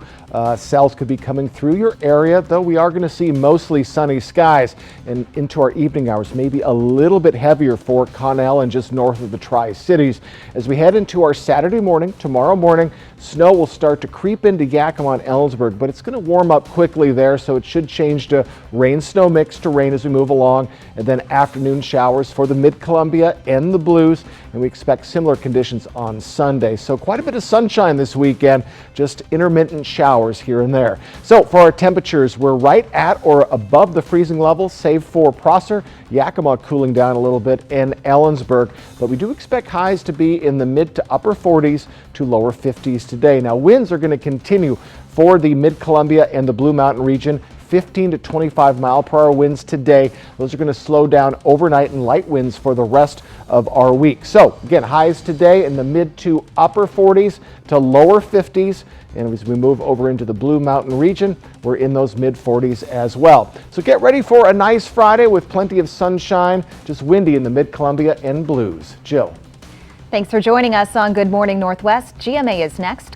cells could be coming through your area, though we are going to see mostly sunny skies. And into our evening hours, maybe a little bit heavier for Connell and just north of the Tri-Cities. As we head into our Saturday morning, tomorrow morning, snow will start to creep into Yakima and Ellensburg, but it's going to warm up quickly there, so it should change to rain-snow mix to rain as we move along, and then afternoon showers for the Mid-Columbia and the Blues, and we expect similar conditions on Sunday. So quite a bit of sunshine this weekend, just intermittent showers here and there. So for our temperatures, we're right at or above the freezing level, save for Prosser, Yakima cooling down a little bit, and Ellensburg, but we do expect highs to be in the mid to upper 40s to lower 50s today. Now winds are going to continue for the Mid-Columbia and the Blue Mountain region, 15 to 25 mile per hour winds today. Those are going to slow down overnight and light winds for the rest of our week. So again, highs today in the mid to upper 40s to lower 50s. And as we move over into the Blue Mountain region, we're in those mid 40s as well. So get ready for a nice Friday with plenty of sunshine, just windy in the Mid-Columbia and Blues. Jill. Thanks for joining us on Good Morning Northwest. GMA is next.